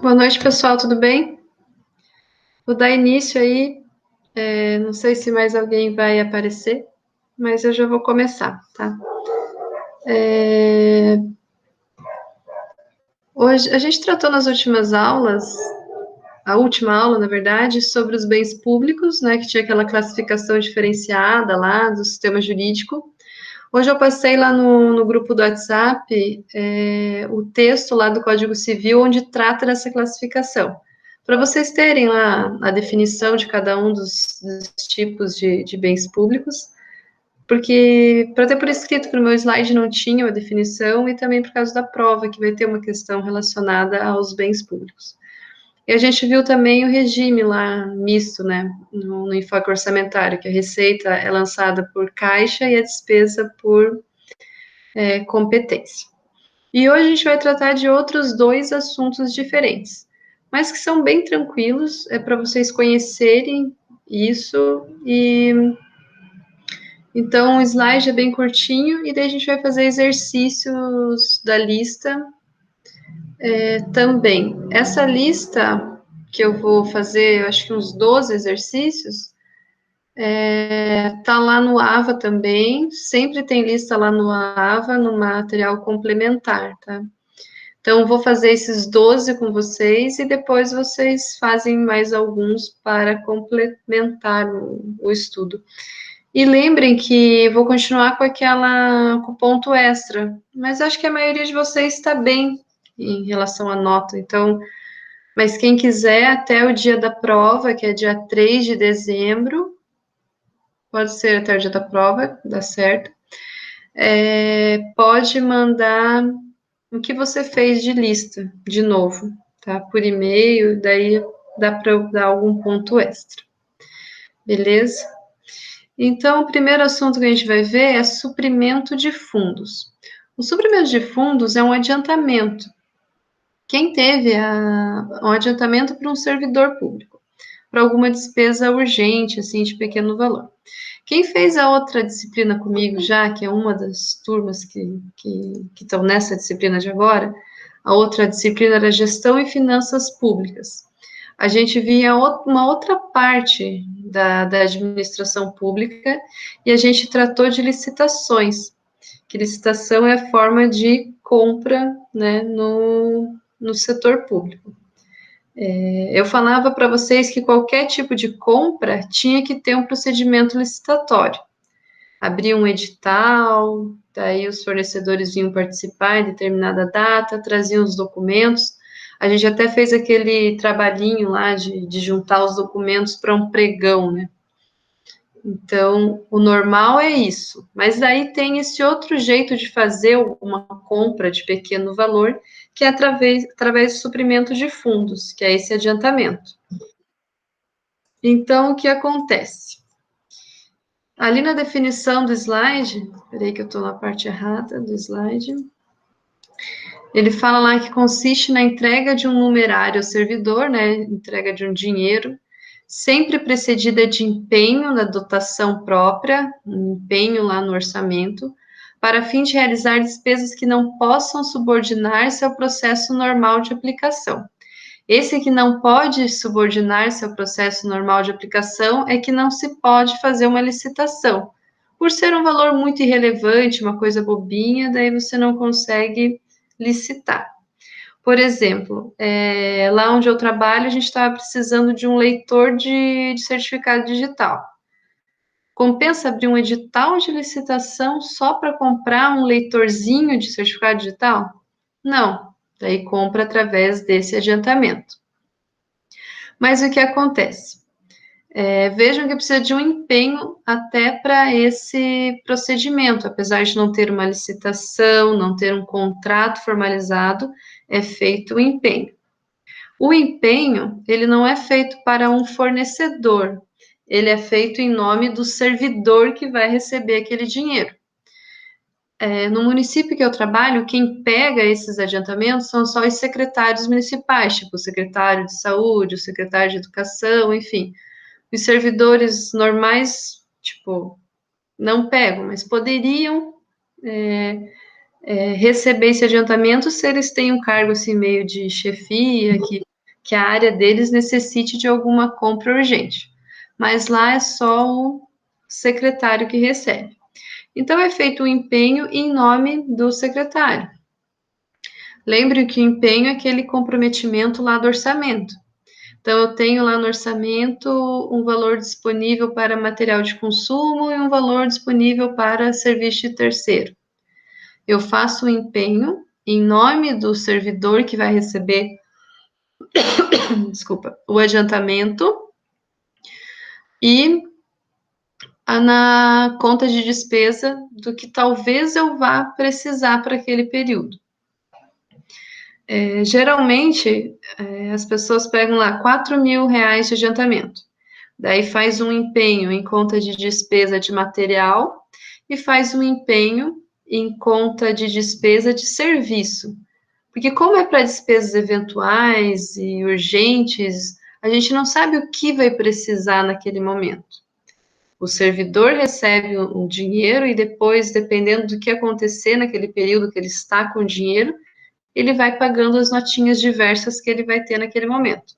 Boa noite, pessoal, tudo bem? Vou dar início aí, não sei se mais alguém vai aparecer, mas eu já vou começar, tá? Hoje, a gente tratou nas últimas aulas, a última aula, na verdade, sobre os bens públicos, né, que tinha aquela classificação diferenciada lá do sistema jurídico. Hoje eu passei lá no grupo do WhatsApp o texto lá do Código Civil, onde trata dessa classificação. Para vocês terem lá a definição de cada um dos tipos de bens públicos, porque para ter por escrito que no meu slide não tinha uma definição e também por causa da prova, que vai ter uma questão relacionada aos bens públicos. E a gente viu também o regime lá misto, né, no enfoque orçamentário, que a receita é lançada por caixa e a despesa por competência. E hoje a gente vai tratar de outros dois assuntos diferentes, mas que são bem tranquilos, é para vocês conhecerem isso. E então o slide é bem curtinho e daí a gente vai fazer exercícios da lista também. Essa lista que eu vou fazer, eu acho que uns 12 exercícios, tá lá no AVA também, sempre tem lista lá no AVA, no material complementar, tá? Então, vou fazer esses 12 com vocês e depois vocês fazem mais alguns para complementar o estudo. E lembrem que vou continuar com o ponto extra, mas acho que a maioria de vocês está bem em relação à nota, então, mas quem quiser até o dia da prova, que é dia 3 de dezembro, pode ser até o dia da prova, dá certo, pode mandar o que você fez de lista, de novo, tá? Por e-mail, daí dá para eu dar algum ponto extra. Beleza? Então, o primeiro assunto que a gente vai ver é suprimento de fundos. O suprimento de fundos é um adiantamento. Quem teve um adiantamento para um servidor público, para alguma despesa urgente, assim, de pequeno valor. Quem fez a outra disciplina comigo já, que é uma das turmas que estão nessa disciplina de agora, a outra disciplina era Gestão e Finanças Públicas. A gente via uma outra parte da administração pública e a gente tratou de licitações, que licitação é a forma de compra, né, no setor público. Eu falava para vocês que qualquer tipo de compra tinha que ter um procedimento licitatório. Abria um edital, daí os fornecedores vinham participar em determinada data, traziam os documentos. A gente até fez aquele trabalhinho lá de juntar os documentos para um pregão, né? Então, o normal é isso. Mas aí tem esse outro jeito de fazer uma compra de pequeno valor, que é através do suprimento de fundos, que é esse adiantamento. Então, o que acontece? Ali na definição do slide, peraí que eu estou na parte errada do slide, ele fala lá que consiste na entrega de um numerário ao servidor, né, entrega de um dinheiro, sempre precedida de empenho na dotação própria, um empenho lá no orçamento, para fim de realizar despesas que não possam subordinar-se ao processo normal de aplicação. Esse que não pode subordinar-se ao processo normal de aplicação é que não se pode fazer uma licitação. Por ser um valor muito irrelevante, uma coisa bobinha, daí você não consegue licitar. Por exemplo, lá onde eu trabalho, a gente estava precisando de um leitor de certificado digital. Compensa abrir um edital de licitação só para comprar um leitorzinho de certificado digital? Não, daí compra através desse adiantamento. Mas o que acontece? Vejam que precisa de um empenho até para esse procedimento, apesar de não ter uma licitação, não ter um contrato formalizado, é feito o empenho. O empenho, ele não é feito para um fornecedor, ele é feito em nome do servidor que vai receber aquele dinheiro. No município que eu trabalho, quem pega esses adiantamentos são só os secretários municipais, tipo o secretário de saúde, o secretário de educação, enfim. Os servidores normais, tipo, não pegam, mas poderiam receber esse adiantamento se eles têm um cargo assim meio de chefia, que que a área deles necessite de alguma compra urgente. Mas lá é só o secretário que recebe. Então, é feito um empenho em nome do secretário. Lembre que o empenho é aquele comprometimento lá do orçamento. Então, eu tenho lá no orçamento um valor disponível para material de consumo e um valor disponível para serviço de terceiro. Eu faço um empenho em nome do servidor que vai receber, desculpa, o adiantamento e na conta de despesa do que talvez eu vá precisar para aquele período. Geralmente, as pessoas pegam lá R$ 4.000 de adiantamento. Daí faz um empenho em conta de despesa de material e faz um empenho em conta de despesa de serviço. Porque como é para despesas eventuais e urgentes, a gente não sabe o que vai precisar naquele momento. O servidor recebe o dinheiro e depois, dependendo do que acontecer naquele período que ele está com o dinheiro, ele vai pagando as notinhas diversas que ele vai ter naquele momento.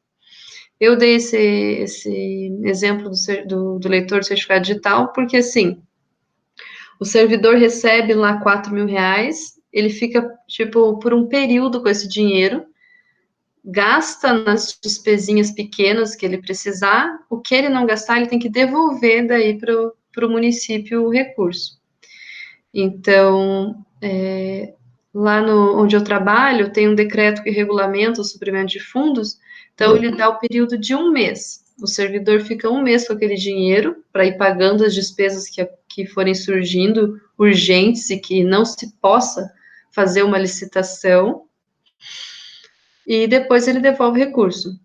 Eu dei esse exemplo do leitor de certificado digital, porque assim, o servidor recebe lá R$ 4.000, ele fica, tipo, por um período com esse dinheiro, gasta nas despesinhas pequenas que ele precisar, o que ele não gastar, ele tem que devolver daí para o município o recurso. Então, lá onde eu trabalho, tem um decreto que regulamenta o suprimento de fundos, então ele dá o período de um mês. O servidor fica um mês com aquele dinheiro para ir pagando as despesas que forem surgindo urgentes e que não se possa fazer uma licitação, e depois ele devolve o recurso.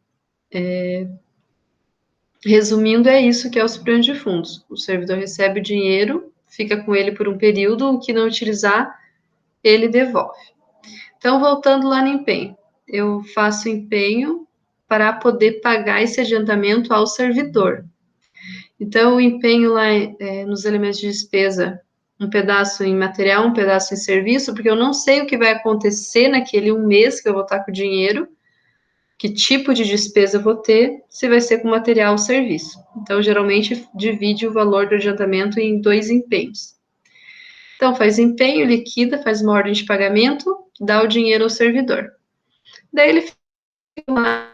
Resumindo, é isso que é o suprimento de fundos. O servidor recebe o dinheiro, fica com ele por um período, o que não utilizar, ele devolve. Então, voltando lá no empenho, eu faço empenho para poder pagar esse adiantamento ao servidor. Então, o empenho lá nos elementos de despesa, um pedaço em material, um pedaço em serviço, porque eu não sei o que vai acontecer naquele um mês que eu vou estar com o dinheiro, que tipo de despesa eu vou ter, se vai ser com material ou serviço. Então, geralmente, divide o valor do adiantamento em 2 empenhos. Então, faz empenho, liquida, faz uma ordem de pagamento, dá o dinheiro ao servidor. Daí ele fica lá.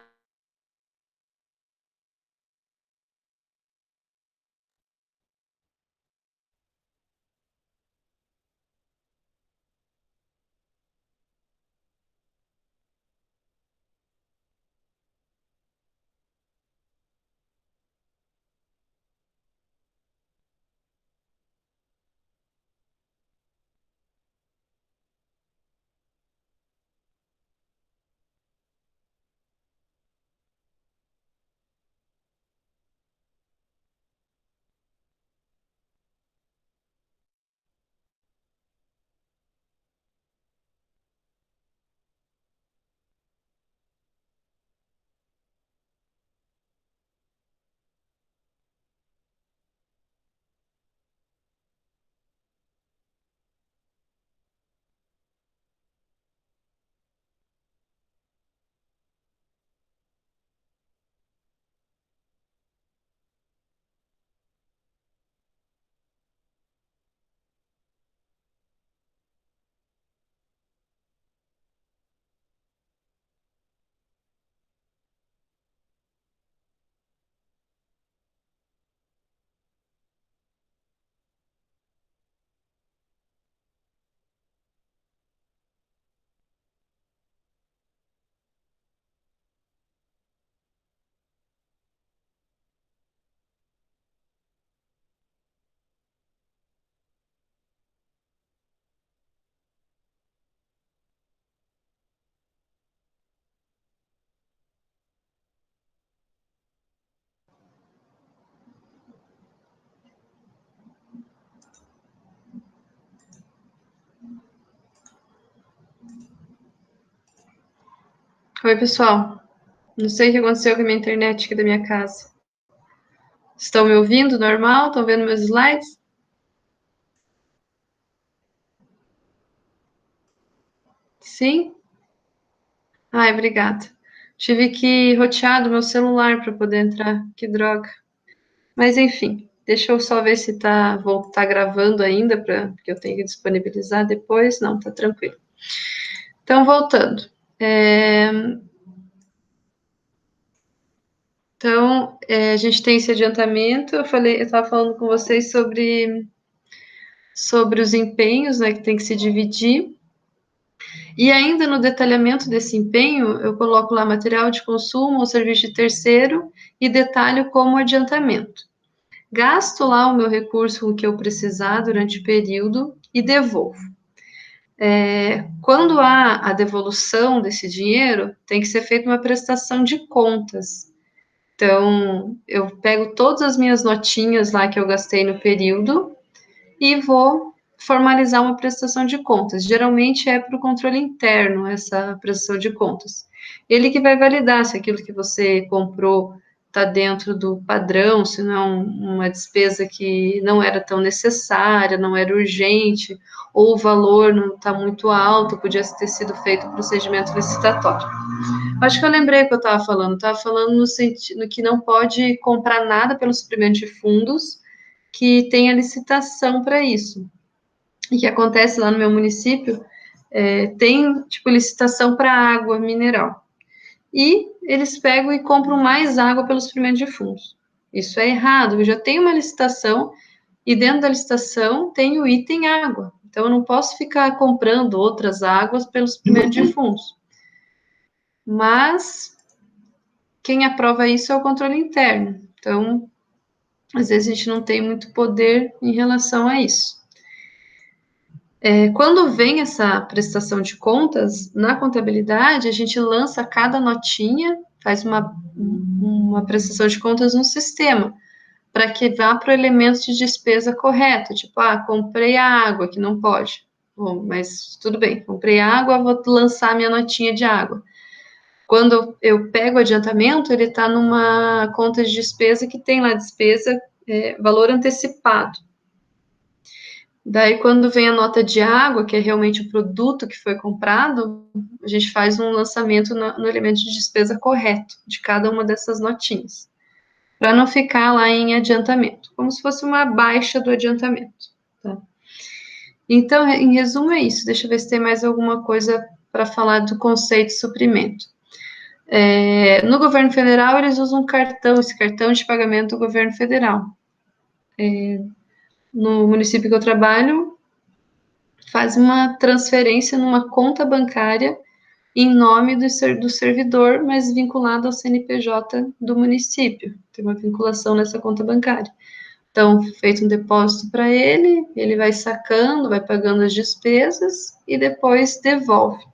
Oi, pessoal. Não sei o que aconteceu com a minha internet aqui da minha casa. Estão me ouvindo normal? Estão vendo meus slides? Sim? Ai, obrigada. Tive que rotear do meu celular para poder entrar, que droga. Mas enfim, deixa eu só ver se tá gravando ainda, porque eu tenho que disponibilizar depois. Não, tá tranquilo. Então, voltando. Então, a gente tem esse adiantamento. Eu estava falando com vocês sobre os empenhos, né, que tem que se dividir. E ainda no detalhamento desse empenho, eu coloco lá material de consumo ou serviço de terceiro e detalho como adiantamento. Gasto lá o meu recurso com o que eu precisar durante o período e devolvo. Quando há a devolução desse dinheiro, tem que ser feita uma prestação de contas. Então, eu pego todas as minhas notinhas lá que eu gastei no período e vou formalizar uma prestação de contas. Geralmente é para o controle interno essa prestação de contas. Ele que vai validar se aquilo que você comprou está dentro do padrão, se não é uma despesa que não era tão necessária, não era urgente, ou o valor não está muito alto, podia ter sido feito o procedimento licitatório. Acho que eu lembrei o que eu estava falando. Estava falando no sentido que não pode comprar nada pelo suprimento de fundos que tenha licitação para isso. E que acontece lá no meu município, tem, tipo, licitação para água mineral. E eles pegam e compram mais água pelo suprimento de fundos. Isso é errado. Eu já tenho uma licitação e dentro da licitação tem o item água. Então, eu não posso ficar comprando outras águas pelo suprimento de fundos. Mas quem aprova isso é o controle interno. Então, às vezes a gente não tem muito poder em relação a isso. Quando vem essa prestação de contas, na contabilidade, a gente lança cada notinha, faz uma prestação de contas no sistema, para que vá para o elemento de despesa correto, tipo, comprei a água, que não pode. Bom, mas tudo bem, comprei água, vou lançar minha notinha de água. Quando eu pego o adiantamento, ele está numa conta de despesa que tem lá despesa, valor antecipado. Daí, quando vem a nota de água, que é realmente o produto que foi comprado, a gente faz um lançamento no elemento de despesa correto de cada uma dessas notinhas, para não ficar lá em adiantamento, como se fosse uma baixa do adiantamento. Tá? Então, em resumo, é isso. Deixa eu ver se tem mais alguma coisa para falar do conceito de suprimento. No governo federal, eles usam esse cartão de pagamento do governo federal. No município que eu trabalho, faz uma transferência numa conta bancária em nome do servidor, mas vinculado ao CNPJ do município. Tem uma vinculação nessa conta bancária. Então, feito um depósito para ele, ele vai sacando, vai pagando as despesas e depois devolve.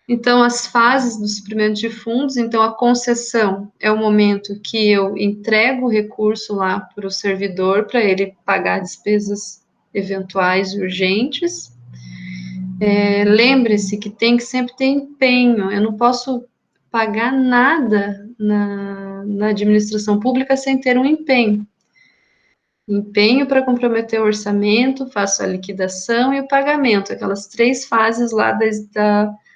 Então, as fases do suprimento de fundos, então a concessão é o momento que eu entrego o recurso lá para o servidor, para ele pagar despesas eventuais e urgentes. Lembre-se que tem que sempre ter empenho, eu não posso pagar nada na administração pública sem ter um empenho. Empenho para comprometer o orçamento, faço a liquidação e o pagamento, aquelas 3 fases lá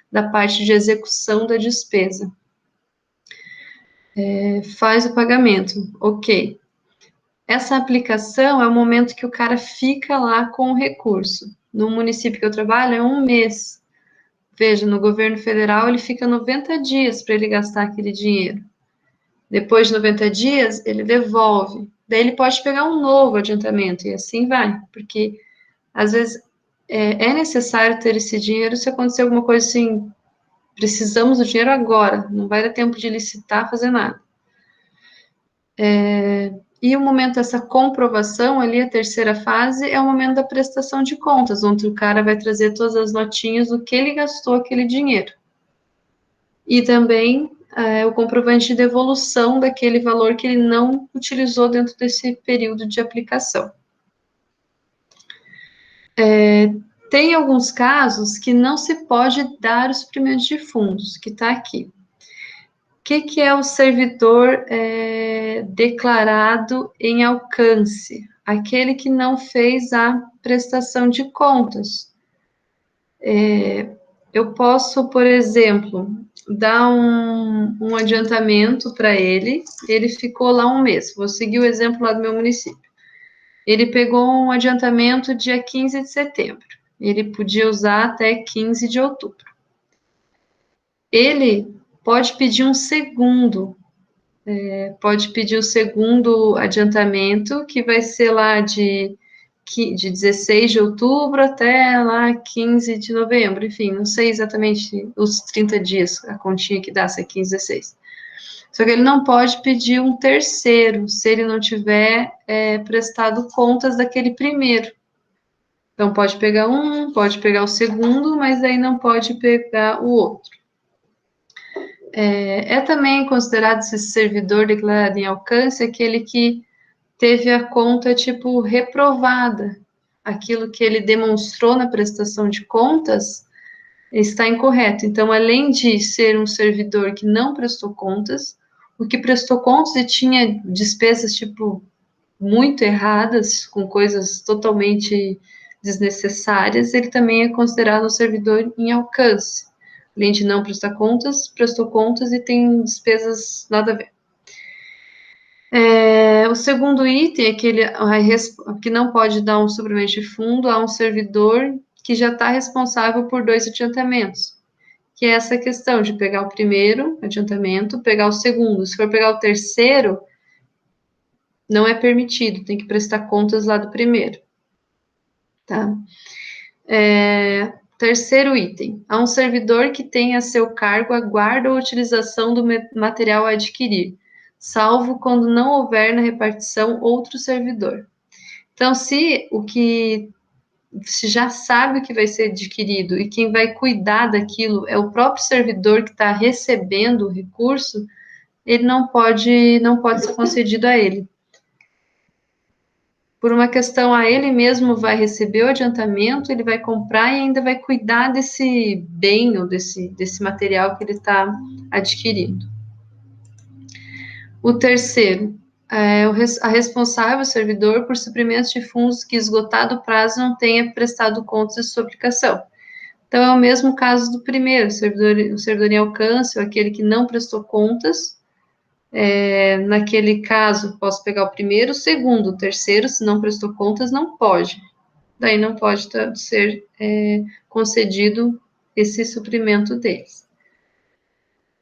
da parte de execução da despesa. Faz o pagamento, ok. Essa aplicação é o momento que o cara fica lá com o recurso. No município que eu trabalho é 1 mês. Veja, no governo federal ele fica 90 dias para ele gastar aquele dinheiro. Depois de 90 dias, ele devolve. Daí ele pode pegar um novo adiantamento e assim vai, porque às vezes é necessário ter esse dinheiro se acontecer alguma coisa assim, precisamos do dinheiro agora, não vai dar tempo de licitar, fazer nada. E o momento dessa comprovação, ali, a terceira fase, é o momento da prestação de contas, onde o cara vai trazer todas as notinhas do que ele gastou aquele dinheiro. E também o comprovante de devolução daquele valor que ele não utilizou dentro desse período de aplicação. Tem alguns casos que não se pode dar os suprimentos de fundos, que está aqui. O que é o servidor declarado em alcance? Aquele que não fez a prestação de contas. Eu posso, por exemplo, dá um adiantamento para ele, ele ficou lá um mês. Vou seguir o exemplo lá do meu município. Ele pegou um adiantamento dia 15 de setembro. Ele podia usar até 15 de outubro. Ele pode pedir um segundo, pode pedir o segundo adiantamento, que vai ser lá de 16 de outubro até lá 15 de novembro, enfim, não sei exatamente os 30 dias, a continha que dá, se é 15, 16. Só que ele não pode pedir um terceiro, se ele não tiver prestado contas daquele primeiro. Então, pode pegar um, pode pegar o segundo, mas aí não pode pegar o outro. É também considerado esse servidor declarado em alcance aquele que teve a conta, tipo, reprovada. Aquilo que ele demonstrou na prestação de contas está incorreto. Então, além de ser um servidor que não prestou contas, o que prestou contas e tinha despesas, tipo, muito erradas, com coisas totalmente desnecessárias, ele também é considerado um servidor em alcance. Além de não prestar contas, prestou contas e tem despesas nada a ver. O segundo item é que não pode dar um suprimento de fundo a um servidor que já está responsável por 2 adiantamentos, que é essa questão de pegar o primeiro adiantamento, pegar o segundo. Se for pegar o terceiro, não é permitido, tem que prestar contas lá do primeiro. Tá? Terceiro item, há um servidor que tem a seu cargo a guarda ou utilização do material a adquirir, salvo quando não houver na repartição outro servidor. Então, se já sabe o que vai ser adquirido e quem vai cuidar daquilo é o próprio servidor que está recebendo o recurso, ele não pode ser concedido a ele. Por uma questão, ele mesmo vai receber o adiantamento, ele vai comprar e ainda vai cuidar desse bem ou desse material que ele está adquirindo. O terceiro, a responsável, o servidor, por suprimentos de fundos que, esgotado o prazo, não tenha prestado contas de sua aplicação. Então, é o mesmo caso do primeiro, o servidor em alcance, ou aquele que não prestou contas. Naquele caso, posso pegar o primeiro, o segundo, o terceiro, se não prestou contas, não pode. Daí não pode ser concedido esse suprimento deles.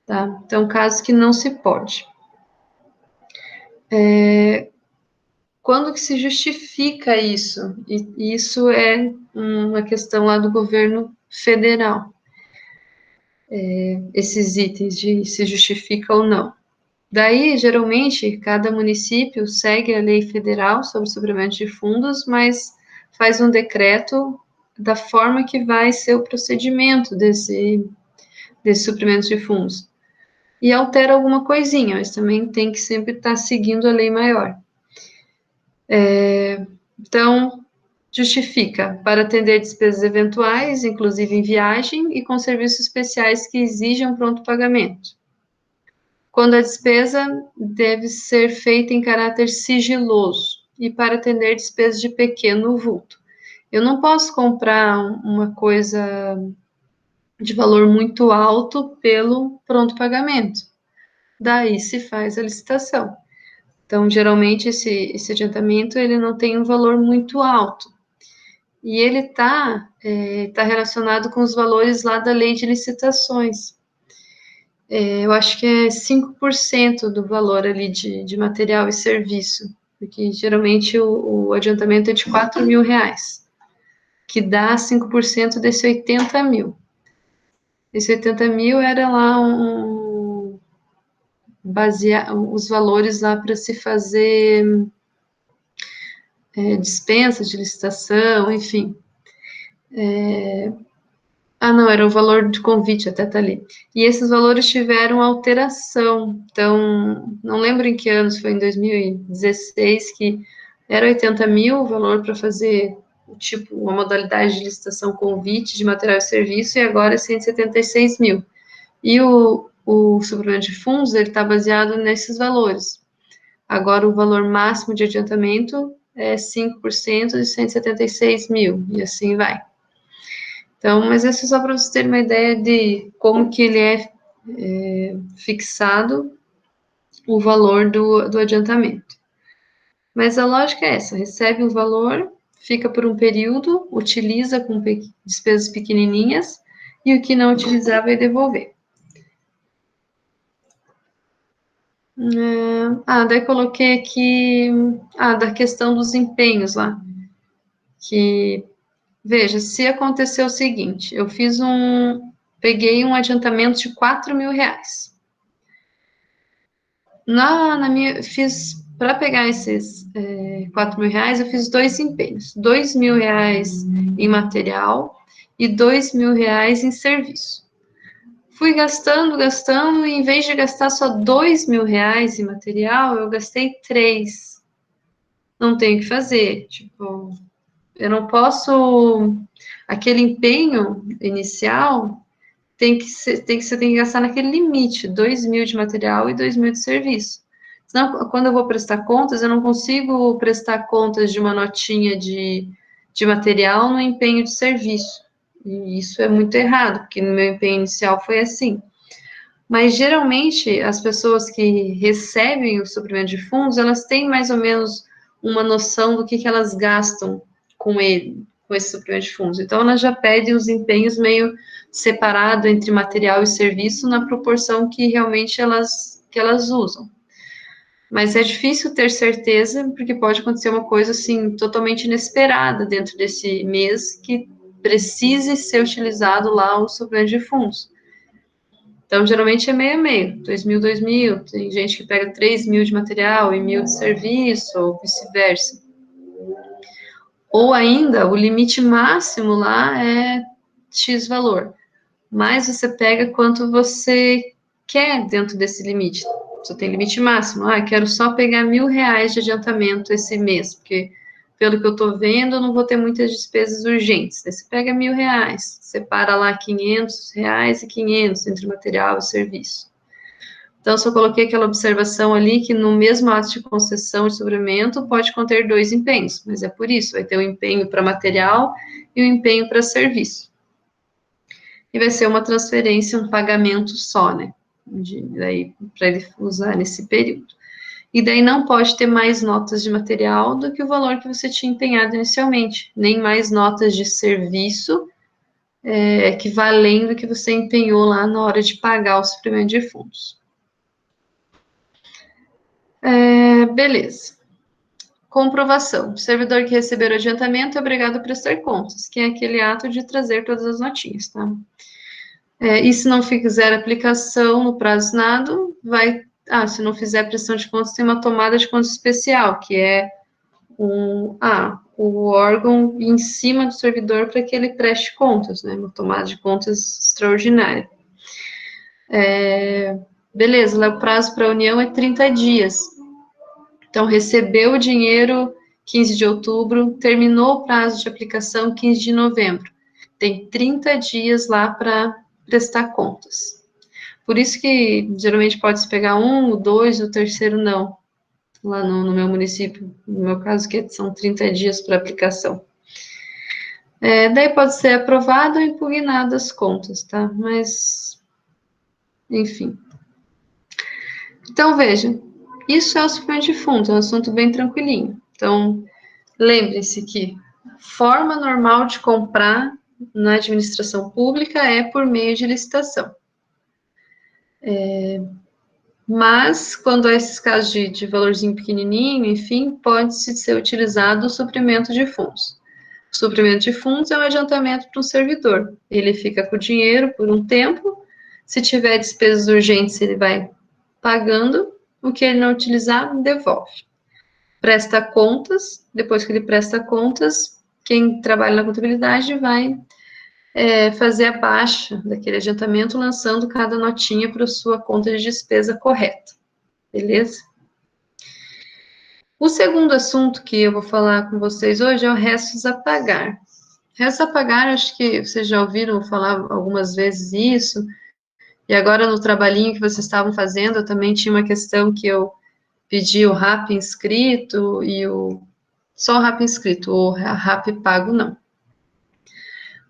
Tá? Então, casos que não se pode. Quando que se justifica isso? E isso é uma questão lá do governo federal. Esses itens de se justifica ou não. Daí, geralmente, cada município segue a lei federal sobre suprimento de fundos, mas faz um decreto da forma que vai ser o procedimento desse suprimento de fundos. E altera alguma coisinha, mas também tem que sempre estar seguindo a lei maior. Então, justifica para atender despesas eventuais, inclusive em viagem, e com serviços especiais que exijam pronto pagamento. Quando a despesa deve ser feita em caráter sigiloso e para atender despesas de pequeno vulto. Eu não posso comprar uma coisa de valor muito alto pelo pronto pagamento. Daí se faz a licitação. Então, geralmente, esse adiantamento, ele não tem um valor muito alto. E ele está relacionado com os valores lá da lei de licitações. Eu acho que é 5% do valor ali de material e serviço, porque geralmente o adiantamento é de R$4.000, que dá 5% desse 80 mil. Esse 80 mil era lá basear os valores lá para se fazer dispensa de licitação, enfim. Não, era o valor de convite, até tá ali. E esses valores tiveram alteração. Então, não lembro em que anos, foi em 2016, que era 80 mil o valor para fazer, tipo, uma modalidade de licitação convite de material e serviço, e agora é 176 mil. E o suplemento de fundos, ele está baseado nesses valores. Agora, o valor máximo de adiantamento é 5% de 176 mil, e assim vai. Então, mas isso é só para você ter uma ideia de como que ele é fixado o valor do adiantamento. Mas a lógica é essa, recebe o valor, fica por um período, utiliza com despesas pequenininhas, e o que não utilizar vai devolver. Daí coloquei aqui, da questão dos empenhos lá, que, veja, se aconteceu o seguinte, eu peguei um adiantamento de 4 mil reais. Para pegar esses 4 mil reais, eu fiz 2 empenhos, 2 mil reais em material e 2 mil reais em serviço. Fui gastando, e em vez de gastar só 2 mil reais em material, eu gastei 3. Não tenho o que fazer, tipo, eu não posso, aquele empenho inicial, você tem que gastar naquele limite, 2 mil de material e 2 mil de serviço. Senão, quando eu vou prestar contas, eu não consigo prestar contas de uma notinha de material no empenho de serviço. E isso é muito errado, porque no meu empenho inicial foi assim. Mas, geralmente, as pessoas que recebem o suprimento de fundos, elas têm mais ou menos uma noção do que elas gastam com ele, com esse suprimento de fundos. Então, elas já pedem os empenhos meio separado entre material e serviço na proporção que realmente elas usam. Mas é difícil ter certeza, porque pode acontecer uma coisa, assim, totalmente inesperada dentro desse mês, que precise ser utilizado lá o suprimento de fundos. Então, geralmente é meio a meio, 2 mil, 2 mil. Tem gente que pega 3 mil de material e 1.000 de serviço, ou vice-versa. Ou ainda, o limite máximo lá é X valor. Mas você pega quanto você quer dentro desse limite. Você tem limite máximo. Quero só pegar 1.000 reais de adiantamento esse mês, porque pelo que eu estou vendo, eu não vou ter muitas despesas urgentes. Aí você pega 1.000 reais, separa lá 500 reais e 500 entre material e serviço. Então, só coloquei aquela observação ali que no mesmo ato de concessão de suprimento pode conter 2 empenhos, mas é por isso, vai ter um empenho para material e um empenho para serviço. E vai ser uma transferência, um pagamento só, né? Para ele usar nesse período. E daí não pode ter mais notas de material do que o valor que você tinha empenhado inicialmente, nem mais notas de serviço que vá além do que você empenhou lá na hora de pagar o suprimento de fundos. Beleza. Comprovação. O servidor que receber o adiantamento é obrigado a prestar contas, que é aquele ato de trazer todas as notinhas, tá? E se não fizer aplicação no prazo assinado, se não fizer prestação de contas, tem uma tomada de contas especial, que é o órgão em cima do servidor para que ele preste contas, né? Uma tomada de contas extraordinária. Beleza, lá o prazo para a União é 30 dias. Então, recebeu o dinheiro 15 de outubro, terminou o prazo de aplicação 15 de novembro. Tem 30 dias lá para prestar contas. Por isso que, geralmente, pode-se pegar o 2, o terceiro não. Lá no meu município, no meu caso, que são 30 dias para aplicação. Daí pode ser aprovado ou impugnado as contas, tá? Mas, enfim. Então, veja, isso é o suprimento de fundos, é um assunto bem tranquilinho. Então, lembre-se que forma normal de comprar na administração pública é por meio de licitação. Mas, quando há esses casos de valorzinho pequenininho, enfim, pode-se ser utilizado o suprimento de fundos. O suprimento de fundos é um adiantamento para um servidor. Ele fica com o dinheiro por um tempo, se tiver despesas urgentes, ele vai pagando, o que ele não utilizar, devolve. Presta contas, depois que ele presta contas, quem trabalha na contabilidade vai fazer a baixa daquele adiantamento, lançando cada notinha para a sua conta de despesa correta. Beleza? O segundo assunto que eu vou falar com vocês hoje é o restos a pagar. Restos a pagar, acho que vocês já ouviram falar algumas vezes isso, e agora no trabalhinho que vocês estavam fazendo, eu também tinha uma questão que eu pedi o RAP inscrito e só o RAP inscrito, o RAP pago não.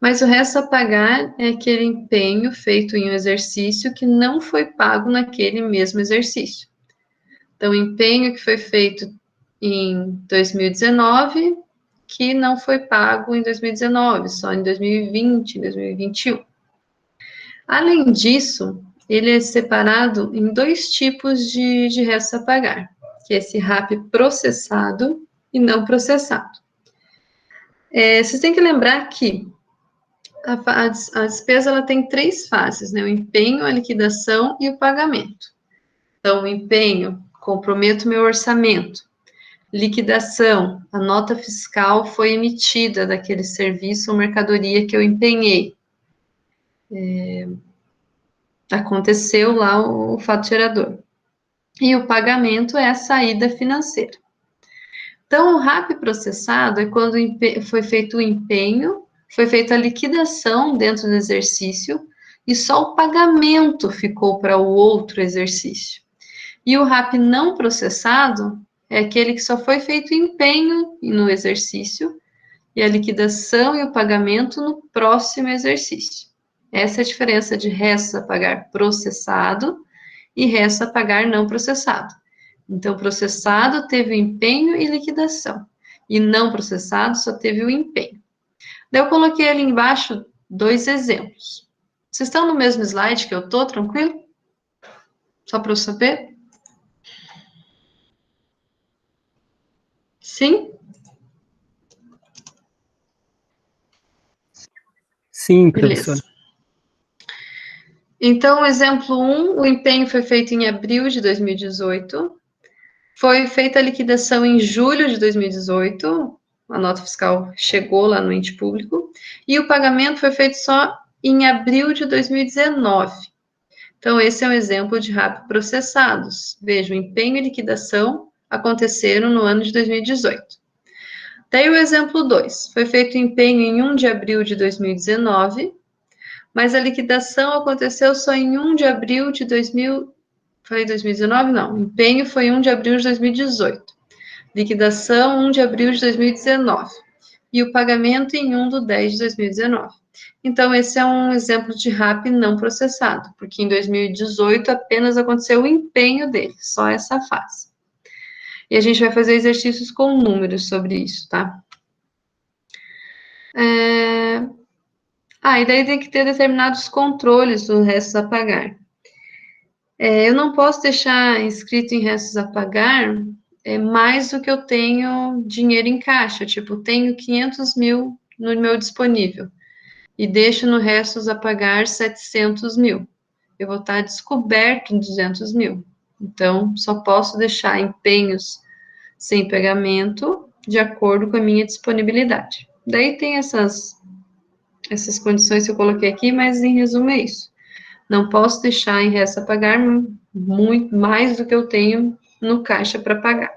Mas o resto a pagar é aquele empenho feito em um exercício que não foi pago naquele mesmo exercício. Então, o empenho que foi feito em 2019, que não foi pago em 2019, só em 2020, 2021. Além disso, ele é separado em dois tipos de restos a pagar, que é esse RAP processado e não processado. Vocês têm que lembrar que a despesa ela tem três fases, né? O empenho, a liquidação e o pagamento. Então, o empenho, comprometo meu orçamento. Liquidação, a nota fiscal foi emitida daquele serviço ou mercadoria que eu empenhei. Aconteceu lá o fato gerador. E o pagamento é a saída financeira. Então, o RAP processado é quando foi feito o empenho, foi feita a liquidação dentro do exercício e só o pagamento ficou para o outro exercício. E o RAP não processado é aquele que só foi feito empenho no exercício e a liquidação e o pagamento no próximo exercício. Essa é a diferença de restos a pagar processado e restos a pagar não processado. Então, processado teve o empenho e liquidação, e não processado só teve o empenho. Daí eu coloquei ali embaixo dois exemplos. Vocês estão no mesmo slide que eu estou, tranquilo? Só para eu saber? Sim? Sim, professora. Beleza. Então, exemplo 1, o empenho foi feito em abril de 2018. Foi feita a liquidação em julho de 2018, a nota fiscal chegou lá no ente público, e o pagamento foi feito só em abril de 2019. Então, esse é um exemplo de RAP processados. Veja, o empenho e liquidação aconteceram no ano de 2018. Daí o exemplo 2, foi feito o empenho em 1 de abril de 2019, mas a liquidação aconteceu só em 1 de abril de 2000. Falei 2019? Não. Empenho foi 1 de abril de 2018. Liquidação 1 de abril de 2019. E o pagamento em 1 de 10 de 2019. Então, esse é um exemplo de RAP não processado, porque em 2018 apenas aconteceu o empenho dele, só essa fase. E a gente vai fazer exercícios com números sobre isso, tá? E daí tem que ter determinados controles do restos a pagar. Eu não posso deixar inscrito em restos a pagar mais do que eu tenho dinheiro em caixa, tipo, tenho 500 mil no meu disponível e deixo no restos a pagar 700 mil. Eu vou estar descoberto em 200 mil. Então, só posso deixar empenhos sem pagamento de acordo com a minha disponibilidade. Daí tem essas condições que eu coloquei aqui, mas em resumo é isso. Não posso deixar em resto a pagar muito mais do que eu tenho no caixa para pagar.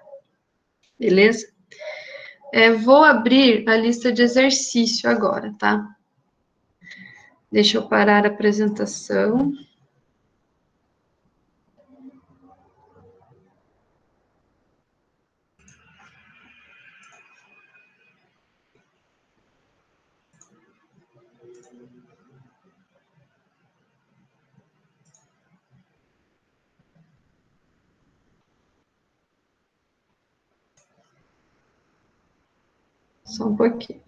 Beleza? Vou abrir a lista de exercício agora, tá? Deixa eu parar a apresentação. Só um pouquinho.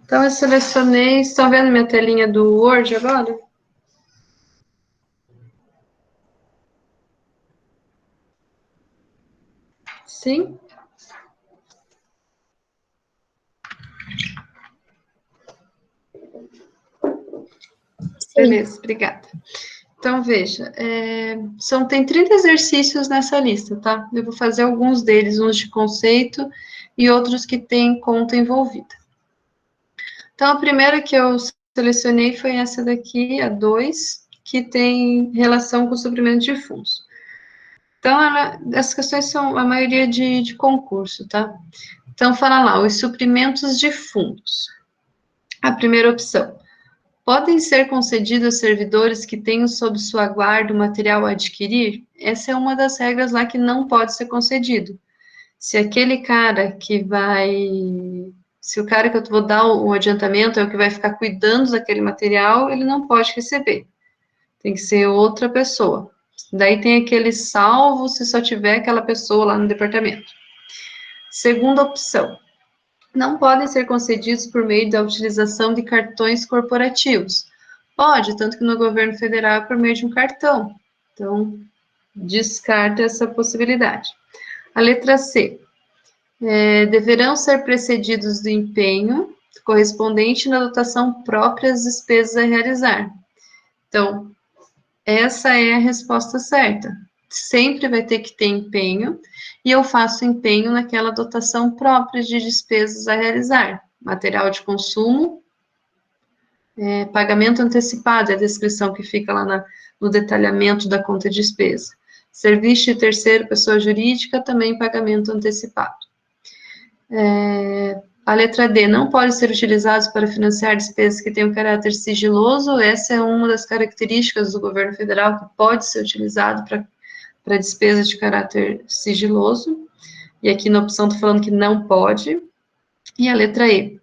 Então, eu selecionei, estão vendo minha telinha do Word agora? Sim? Beleza, obrigada. Então, veja, tem 30 exercícios nessa lista, tá? Eu vou fazer alguns deles, uns de conceito e outros que têm conta envolvida. Então, a primeira que eu selecionei foi essa daqui, a 2, que tem relação com o suprimento de fundos. Então, as questões são a maioria de concurso, tá? Então, fala lá, os suprimentos de fundos. A primeira opção. Podem ser concedidos aos servidores que tenham sob sua guarda o material a adquirir? Essa é uma das regras lá que não pode ser concedido. Se aquele cara que vai... Se o cara que eu vou dar o adiantamento é o que vai ficar cuidando daquele material, ele não pode receber. Tem que ser outra pessoa. Daí tem aquele salvo se só tiver aquela pessoa lá no departamento. Segunda opção. Não podem ser concedidos por meio da utilização de cartões corporativos. Pode, tanto que no governo federal é por meio de um cartão. Então, descarta essa possibilidade. A letra C. Deverão ser precedidos do empenho correspondente na dotação própria às despesas a realizar. Então, essa é a resposta certa. Sempre vai ter que ter empenho, e eu faço empenho naquela dotação própria de despesas a realizar. Material de consumo, pagamento antecipado, é a descrição que fica lá no detalhamento da conta de despesa. Serviço de terceiro, pessoa jurídica, também pagamento antecipado. A letra D, não pode ser utilizados para financiar despesas que tenham caráter sigiloso. Essa é uma das características do governo federal, que pode ser utilizado para despesas de caráter sigiloso. E aqui na opção estou falando que não pode. E a letra E,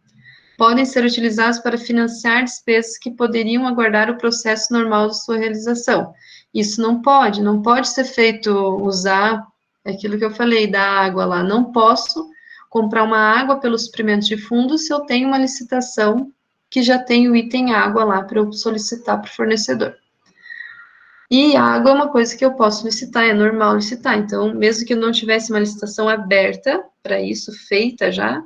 podem ser utilizados para financiar despesas que poderiam aguardar o processo normal de sua realização. Isso não pode ser feito usar aquilo que eu falei da água lá. Não posso comprar uma água pelo suprimento de fundos se eu tenho uma licitação que já tem o item água lá para eu solicitar para o fornecedor. E água é uma coisa que eu posso licitar, é normal licitar. Então, mesmo que eu não tivesse uma licitação aberta para isso, feita já,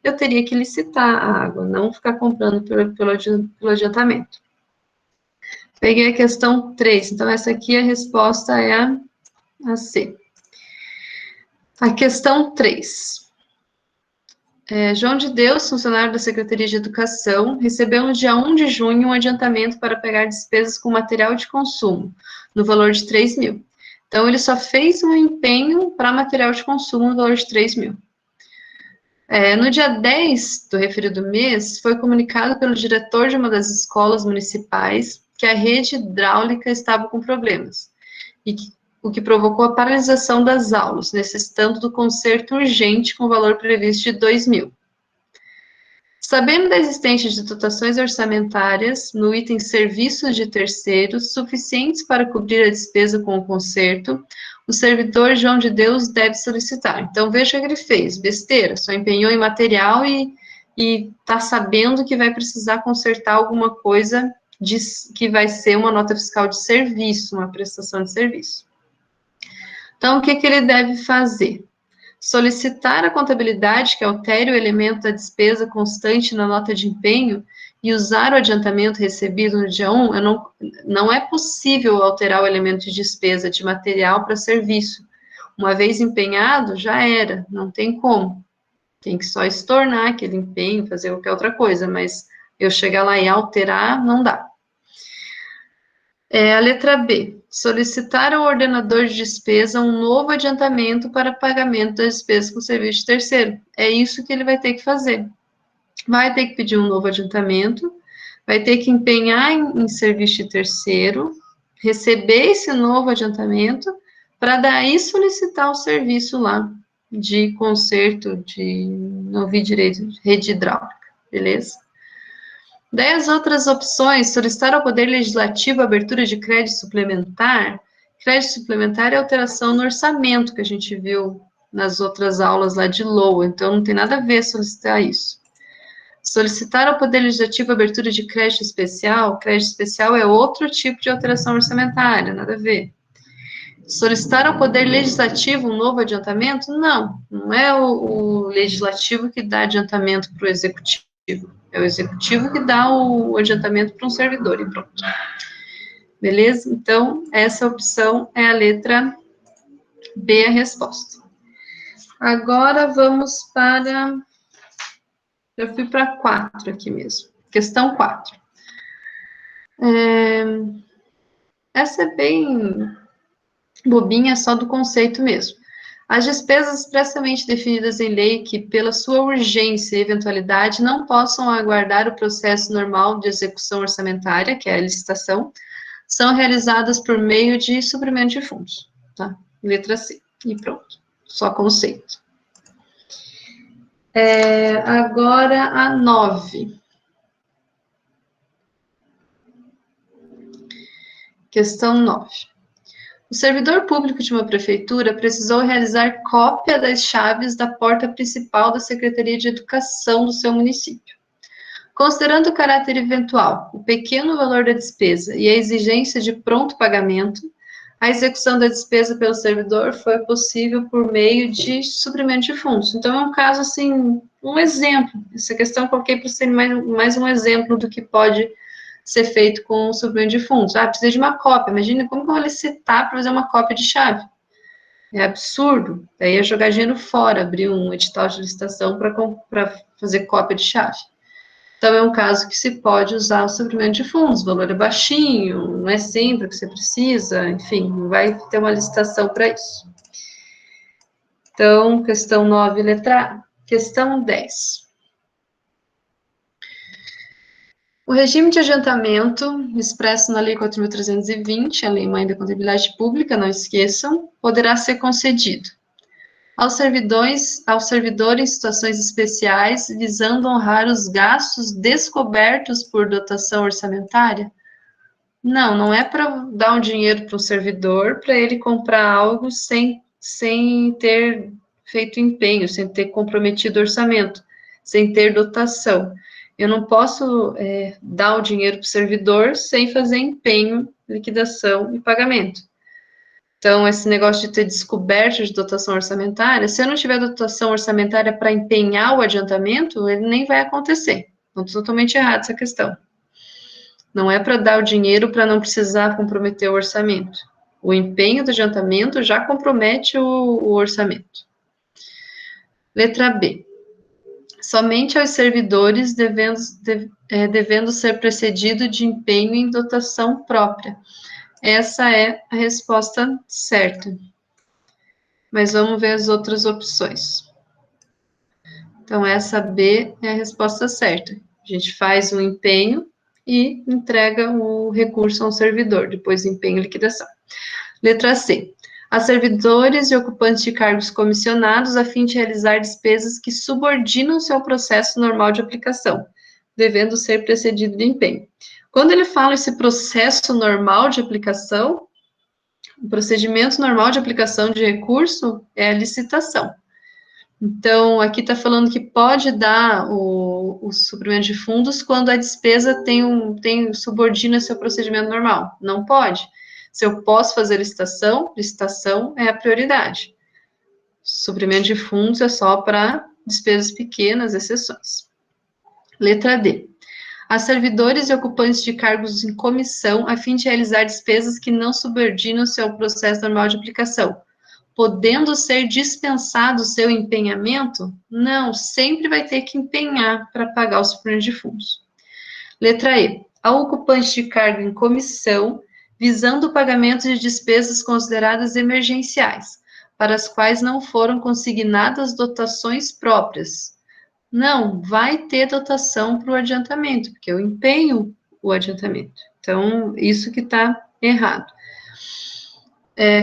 eu teria que licitar a água, não ficar comprando pelo adiantamento. Peguei a questão 3, então essa aqui a resposta é a C. A questão 3. João de Deus, funcionário da Secretaria de Educação, recebeu no dia 1 de junho um adiantamento para pagar despesas com material de consumo, no valor de 3 mil. Então, ele só fez um empenho para material de consumo no valor de 3 mil. No dia 10 do referido mês, foi comunicado pelo diretor de uma das escolas municipais que a rede hidráulica estava com problemas, o que provocou a paralisação das aulas, necessitando do conserto urgente com valor previsto de 2 mil. Sabendo da existência de dotações orçamentárias no item serviços de terceiros suficientes para cobrir a despesa com o conserto, o servidor João de Deus deve solicitar. Então, veja o que ele fez, besteira, só empenhou em material e está sabendo que vai precisar consertar alguma coisa que vai ser uma nota fiscal de serviço, uma prestação de serviço. Então, o que ele deve fazer? Solicitar a contabilidade que altere o elemento da despesa constante na nota de empenho e usar o adiantamento recebido no dia 1, não é possível alterar o elemento de despesa de material para serviço. Uma vez empenhado, já era, não tem como. Tem que só estornar aquele empenho, fazer qualquer outra coisa, mas eu chegar lá e alterar, não dá. A letra B, solicitar ao ordenador de despesa um novo adiantamento para pagamento das despesas com serviço de terceiro. É isso que ele vai ter que fazer. Vai ter que pedir um novo adiantamento, vai ter que empenhar em serviço de terceiro, receber esse novo adiantamento, para daí solicitar o serviço lá de conserto não ouvi direito, de rede hidráulica, beleza? Daí as outras opções, solicitar ao Poder Legislativo a abertura de crédito suplementar. Crédito suplementar é alteração no orçamento, que a gente viu nas outras aulas lá de LOA, então não tem nada a ver solicitar isso. Solicitar ao Poder Legislativo abertura de crédito especial é outro tipo de alteração orçamentária, nada a ver. Solicitar ao Poder Legislativo um novo adiantamento? Não, não é o Legislativo que dá adiantamento para o Executivo, é o Executivo que dá o adiantamento para um servidor, e pronto. Beleza? Então, essa opção é a letra B, a resposta. Agora, vamos para... Eu fui para 4 aqui mesmo. Questão 4. Essa é bem bobinha, só do conceito mesmo. As despesas expressamente definidas em lei que, pela sua urgência e eventualidade, não possam aguardar o processo normal de execução orçamentária, que é a licitação, são realizadas por meio de suprimento de fundos. Tá? Letra C. E pronto. Só conceito. Agora a 9. Questão 9. O servidor público de uma prefeitura precisou realizar cópia das chaves da porta principal da Secretaria de Educação do seu município. Considerando o caráter eventual, o pequeno valor da despesa e a exigência de pronto pagamento, a execução da despesa pelo servidor foi possível por meio de suprimento de fundos. Então, é um caso, assim, um exemplo. Essa questão eu coloquei para ser mais um exemplo do que pode ser feito com o suprimento de fundos. Precisa de uma cópia. Imagina como que eu vou licitar para fazer uma cópia de chave. É absurdo. Daí é jogar dinheiro fora, abrir um edital de licitação para fazer cópia de chave. Então, é um caso que se pode usar o suprimento de fundos, o valor é baixinho, não é sempre que você precisa, enfim, vai ter uma licitação para isso. Então, questão 9, letra A. Questão 10. O regime de adiantamento, expresso na Lei 4.320, a Lei Mãe da Contabilidade Pública, não esqueçam, poderá ser concedido ao servidor em situações especiais, visando honrar os gastos descobertos por dotação orçamentária? Não, não é para dar um dinheiro para o servidor para ele comprar algo sem ter feito empenho, sem ter comprometido orçamento, sem ter dotação. Eu não posso dar o dinheiro para o servidor sem fazer empenho, liquidação e pagamento. Então, esse negócio de ter descoberto de dotação orçamentária, se eu não tiver dotação orçamentária para empenhar o adiantamento, ele nem vai acontecer. Então, totalmente errado essa questão. Não é para dar o dinheiro para não precisar comprometer o orçamento. O empenho do adiantamento já compromete o orçamento. Letra B. Somente aos servidores devendo ser precedido de empenho em dotação própria. Essa é a resposta certa. Mas vamos ver as outras opções. Então, essa B é a resposta certa. A gente faz o empenho e entrega o recurso ao servidor, depois empenho e liquidação. Letra C. A servidores e ocupantes de cargos comissionados a fim de realizar despesas que subordinam-se ao processo normal de aplicação, devendo ser precedido de empenho. Quando ele fala esse processo normal de aplicação, o procedimento normal de aplicação de recurso é a licitação. Então, aqui está falando que pode dar o suprimento de fundos quando a despesa subordina-se ao procedimento normal. Não pode. Se eu posso fazer licitação é a prioridade. Suprimento de fundos é só para despesas pequenas, exceções. Letra D. A servidores e ocupantes de cargos em comissão a fim de realizar despesas que não subordinam-se ao processo normal de aplicação, podendo ser dispensado o seu empenhamento? Não, sempre vai ter que empenhar para pagar o suprimento de fundos. Letra E. Ao ocupante de cargo em comissão, visando o pagamento de despesas consideradas emergenciais, para as quais não foram consignadas dotações próprias. Não, vai ter dotação para o adiantamento, porque eu empenho o adiantamento. Então, isso que está errado.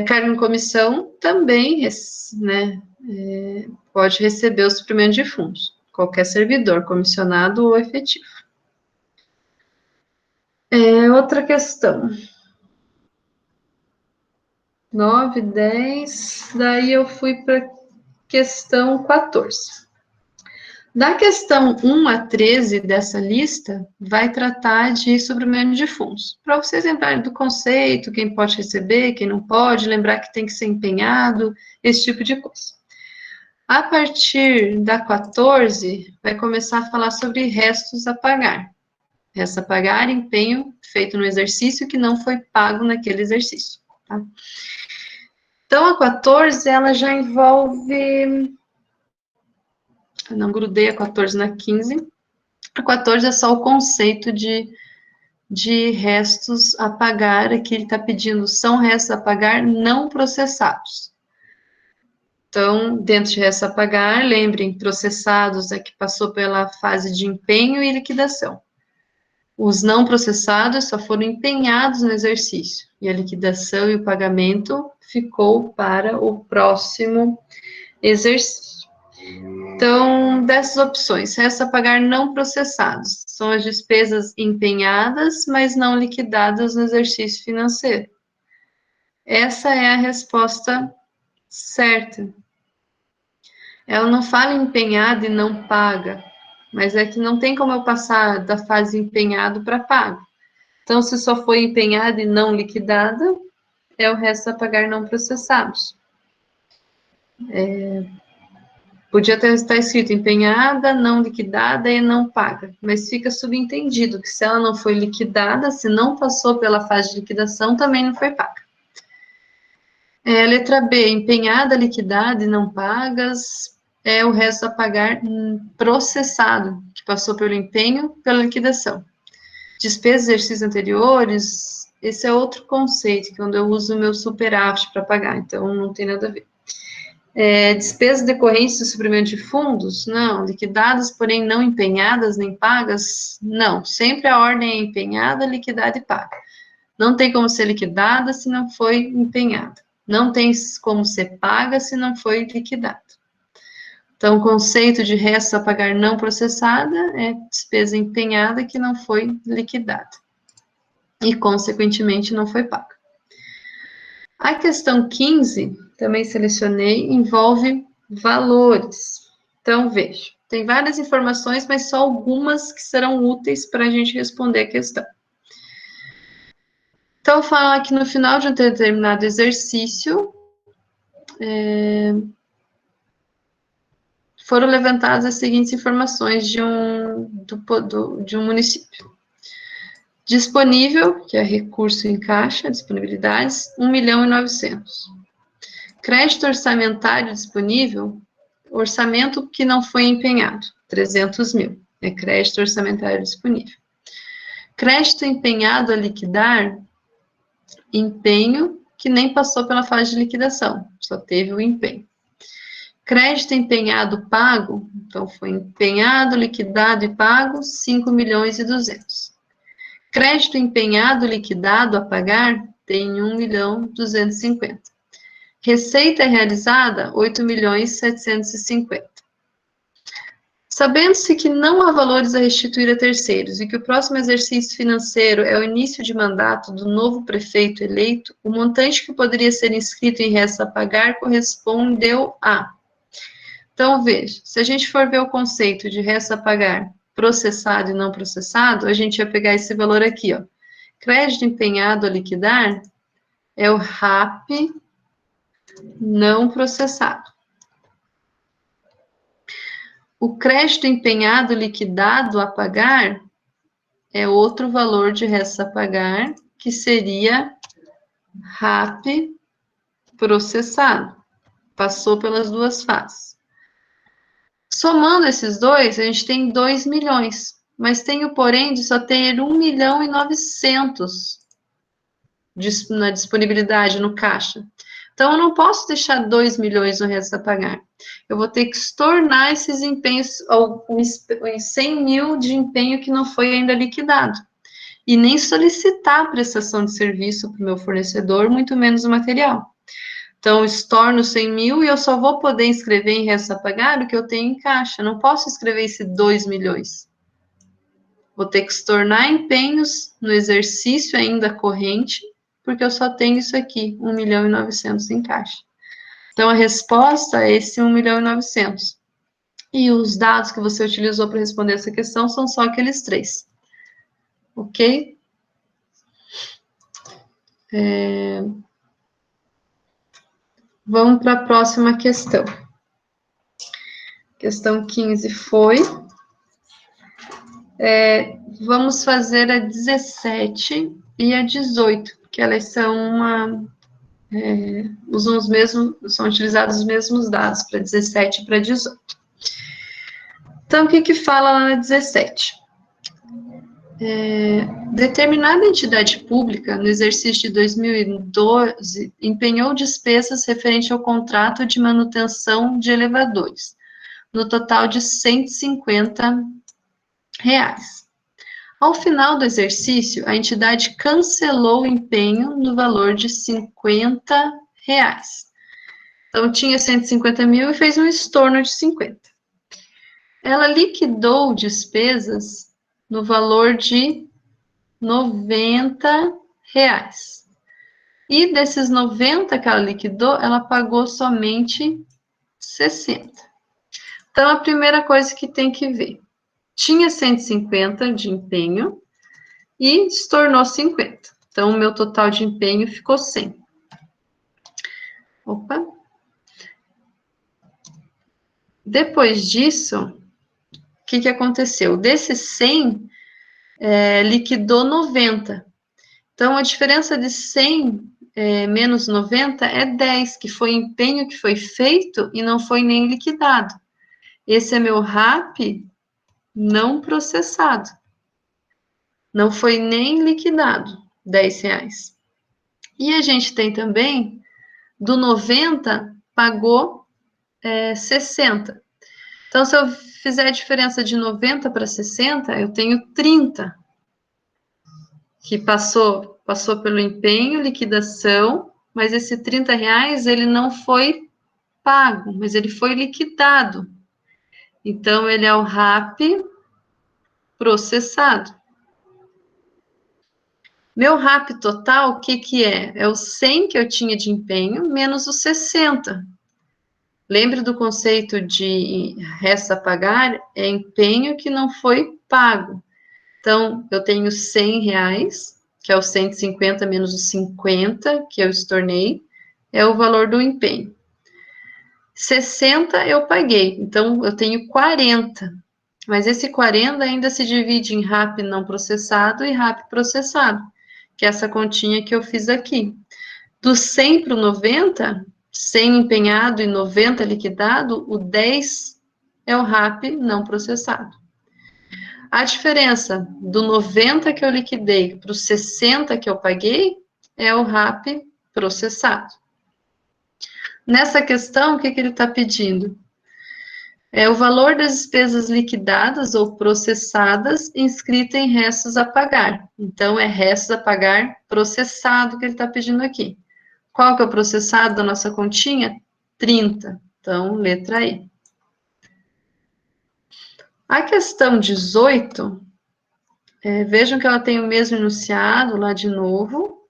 Cargo em comissão também, né, pode receber o suprimento de fundos. Qualquer servidor, comissionado ou efetivo. Outra questão. 9, 10, daí eu fui para questão 14. Da questão 1 a 13 dessa lista, vai tratar de suprimento de fundos. Para vocês lembrarem do conceito, quem pode receber, quem não pode, lembrar que tem que ser empenhado, esse tipo de coisa. A partir da 14, vai começar a falar sobre restos a pagar. Restos a pagar, empenho feito no exercício que não foi pago naquele exercício. Tá? Então, a 14, ela já envolve... Eu não grudei a 14 na 15. A 14 é só o conceito de restos a pagar. Aqui ele está pedindo, são restos a pagar não processados. Então, dentro de restos a pagar, lembrem, processados é que passou pela fase de empenho e liquidação. Os não processados só foram empenhados no exercício, e a liquidação e o pagamento ficou para o próximo exercício. Então, dessas opções, resta pagar não processados. São as despesas empenhadas, mas não liquidadas no exercício financeiro. Essa é a resposta certa. Ela não fala empenhada e não paga, mas é que não tem como eu passar da fase empenhado para pago. Então, se só foi empenhada e não liquidada, é o resto a pagar não processados. Podia até estar escrito empenhada, não liquidada e não paga, mas fica subentendido que se ela não foi liquidada, se não passou pela fase de liquidação, também não foi paga. Letra B, empenhada, liquidada e não pagas, é o resto a pagar processado, que passou pelo empenho, pela liquidação. Despesas de exercícios anteriores, esse é outro conceito, quando eu uso o meu superávit para pagar, então não tem nada a ver. Despesas decorrentes do suprimento de fundos? Não. Liquidadas, porém não empenhadas nem pagas? Não. Sempre a ordem é empenhada, liquidada e paga. Não tem como ser liquidada se não foi empenhada. Não tem como ser paga se não foi liquidada. Então, o conceito de resto a pagar não processada é despesa empenhada que não foi liquidada. E, consequentemente, não foi paga. A questão 15, também selecionei, envolve valores. Então, veja, tem várias informações, mas só algumas que serão úteis para a gente responder a questão. Então, fala que no final de um determinado exercício, foram levantadas as seguintes informações de um município. Disponível, que é recurso em caixa, disponibilidades, 1.900.000. Crédito orçamentário disponível, orçamento que não foi empenhado, 300.000, é crédito orçamentário disponível. Crédito empenhado a liquidar, empenho que nem passou pela fase de liquidação, só teve o empenho. Crédito empenhado pago, então foi empenhado, liquidado e pago, 5.200.000. Crédito empenhado liquidado a pagar, tem 1.250.000. Receita realizada, 8.750.000. Sabendo-se que não há valores a restituir a terceiros e que o próximo exercício financeiro é o início de mandato do novo prefeito eleito, o montante que poderia ser inscrito em resto a pagar correspondeu a... Então, veja, se a gente for ver o conceito de resto a pagar processado e não processado, a gente vai pegar esse valor aqui, ó. Crédito empenhado a liquidar é o RAP não processado. O crédito empenhado liquidado a pagar é outro valor de resto a pagar, que seria RAP processado. Passou pelas duas fases. Somando esses dois, a gente tem 2 milhões, mas tem o porém de só ter 1.900.000 na disponibilidade no caixa. Então, eu não posso deixar 2 milhões no resto a pagar. Eu vou ter que estornar esses empenhos, os 100.000 de empenho que não foi ainda liquidado. E nem solicitar a prestação de serviço para o meu fornecedor, muito menos o material. Então, eu estorno 100.000 e eu só vou poder inscrever em resto a pagar o que eu tenho em caixa. Eu não posso escrever esse 2 milhões. Vou ter que estornar empenhos no exercício ainda corrente, porque eu só tenho isso aqui, 1.900.000 em caixa. Então, a resposta é esse 1.900.000. E os dados que você utilizou para responder essa questão são só aqueles 3. Ok? Vamos para a próxima questão. Questão 15 foi. Vamos fazer a 17 e a 18, que elas são usam os mesmos, são utilizados os mesmos dados para 17 e para 18. Então, o que fala lá na 17? Determinada entidade pública, no exercício de 2012, empenhou despesas referentes ao contrato de manutenção de elevadores, no total de R$150. Ao final do exercício, a entidade cancelou o empenho no valor de R$50. Então, tinha 150 mil e fez um estorno de 50. Ela liquidou despesas no valor de R$90. E desses 90 que ela liquidou, ela pagou somente 60. Então, a primeira coisa que tem que ver. Tinha 150 de empenho e se tornou 50. Então, o meu total de empenho ficou 100. Opa. Depois disso, o que aconteceu? Desses 100, liquidou 90. Então, a diferença de 100 menos 90 é 10, que foi empenho que foi feito e não foi nem liquidado. Esse é meu RAP não processado. Não foi nem liquidado, R$10. E a gente tem também, do 90, pagou 60. Então, se eu fizer a diferença de 90 para 60, eu tenho 30, que passou pelo empenho, liquidação, mas esse R$30, ele não foi pago, mas ele foi liquidado. Então, ele é o RAP processado. Meu RAP total, o que é? É o 100 que eu tinha de empenho, menos os 60. Lembre do conceito de resto a pagar, é empenho que não foi pago. Então, eu tenho R$100, que é os 150 menos os 50 que eu estornei, é o valor do empenho. 60 eu paguei, então eu tenho 40. Mas esse 40 ainda se divide em RAP não processado e RAP processado, que é essa continha que eu fiz aqui. Do 100 para o 90, 100 empenhado e 90 liquidado, o 10 é o RAP não processado. A diferença do 90 que eu liquidei para os 60 que eu paguei é o RAP processado. Nessa questão, o que ele está pedindo? É o valor das despesas liquidadas ou processadas inscrita em restos a pagar. Então, é restos a pagar processado que ele está pedindo aqui. Qual que é o processado da nossa continha? 30. Então, letra E. A questão 18, vejam que ela tem o mesmo enunciado lá de novo.